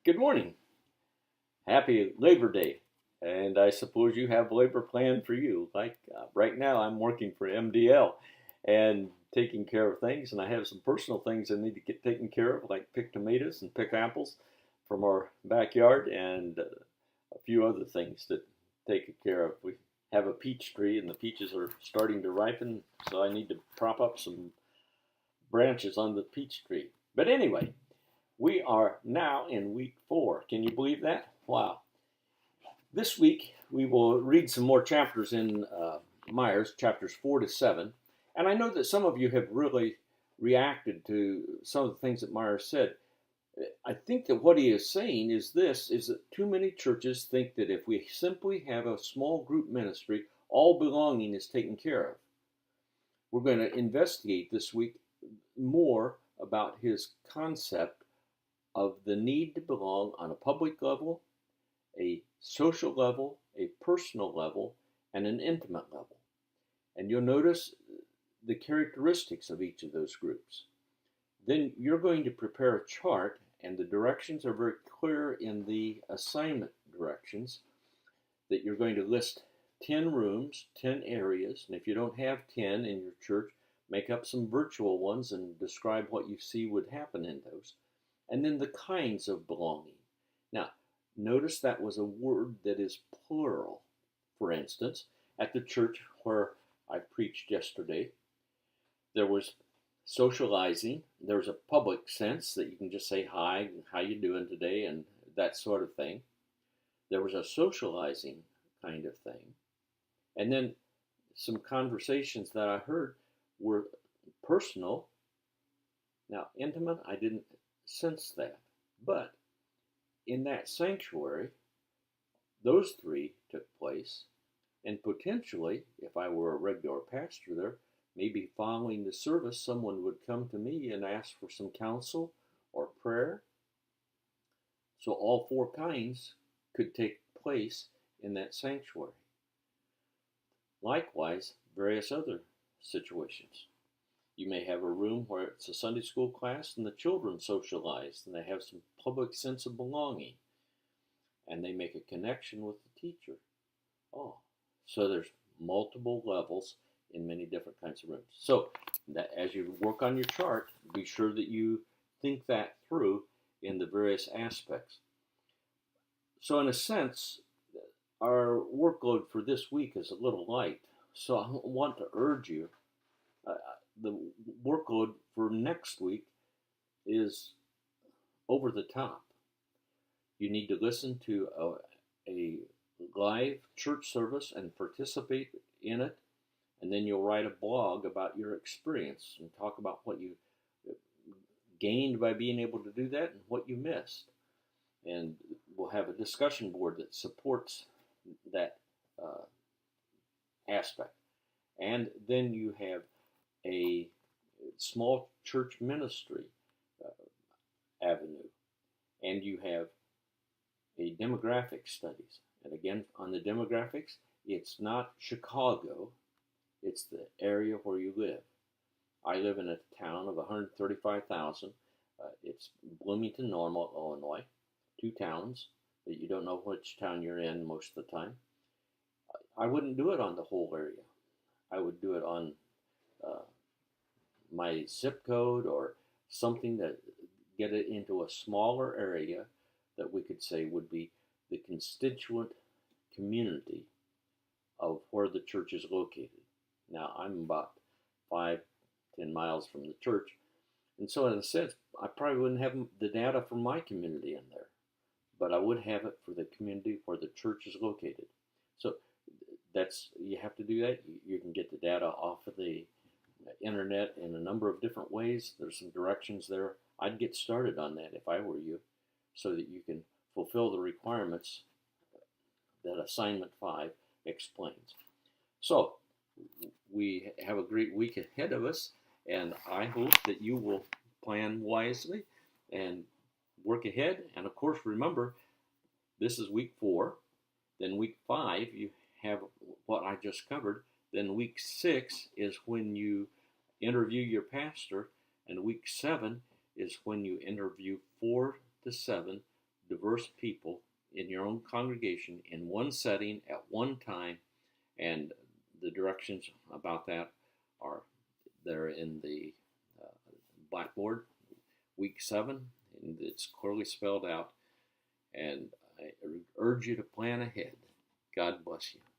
Good morning. Happy Labor Day. And I suppose you have labor planned for you. Like right now, I'm working for MDL and taking care of things, and I have some personal things I need to get taken care of, like pick tomatoes and pick apples from our backyard, and a few other things to take care of. We have a peach tree, and the peaches are starting to ripen, so I need to prop up some branches on the peach tree. But anyway, we are now in week 4. Can you believe that? Wow. This week, we will read some more chapters in Myers, chapters 4 to 7. And I know that some of you have really reacted to some of the things that Myers said. I think that what he is saying is this, is that too many churches think that if we simply have a small group ministry, all belonging is taken care of. We're going to investigate this week more about his concept of the need to belong on a public level, a social level, a personal level, and an intimate level. And you'll notice the characteristics of each of those groups. Then you're going to prepare a chart, and the directions are very clear in the assignment directions that you're going to list 10 rooms, 10 areas, and if you don't have 10 in your church, make up some virtual ones and describe what you see would happen in those. And then the kinds of belonging. Now, notice that was a word that is plural. For instance, at the church where I preached yesterday, there was socializing. There was a public sense that you can just say hi and how you doing today and that sort of thing. There was a socializing kind of thing. And then some conversations that I heard were personal. Now, intimate, I didn't sense that. But in that sanctuary, those 3 took place. And potentially, if I were a regular pastor there, maybe following the service, someone would come to me and ask for some counsel or prayer. So all 4 kinds could take place in that sanctuary. Likewise, various other situations. You may have a room where it's a Sunday school class and the children socialize and they have some public sense of belonging and they make a connection with the teacher. Oh, so there's multiple levels in many different kinds of rooms. So that as you work on your chart, be sure that you think that through in the various aspects. So in a sense, our workload for this week is a little light. So I want to urge you, the workload for next week is over the top. You need to listen to a live church service and participate in it, and then you'll write a blog about your experience and talk about what you gained by being able to do that and what you missed. And we'll have a discussion board that supports that aspect. And then you have a small church ministry avenue, and you have a demographic studies. And again, on the demographics, it's not Chicago, it's the area where you live. I live in a town of 135,000. It's Bloomington, Normal, Illinois. 2 towns that you don't know which town you're in most of the time. I wouldn't do it on the whole area. I would do it on my zip code or something that get it into a smaller area that we could say would be the constituent community of where the church is located. Now, I'm about 5-10 miles from the church, and so in a sense, I probably wouldn't have the data from my community in there, but I would have it for the community where the church is located. So that's, you have to do that. You can get the data off of the internet in a number of different ways. There's some directions there. I'd get started on that if I were you, so that you can fulfill the requirements that Assignment 5 explains. So we have a great week ahead of us, and I hope that you will plan wisely and work ahead. And of course, remember, this is week 4. Then week 5, you have what I just covered. Then week 6 is when you interview your pastor, and week 7 is when you interview 4 to 7 diverse people in your own congregation in one setting at one time, and the directions about that are there in the uh, blackboard, week 7, and it's clearly spelled out. And I urge you to plan ahead. God bless you.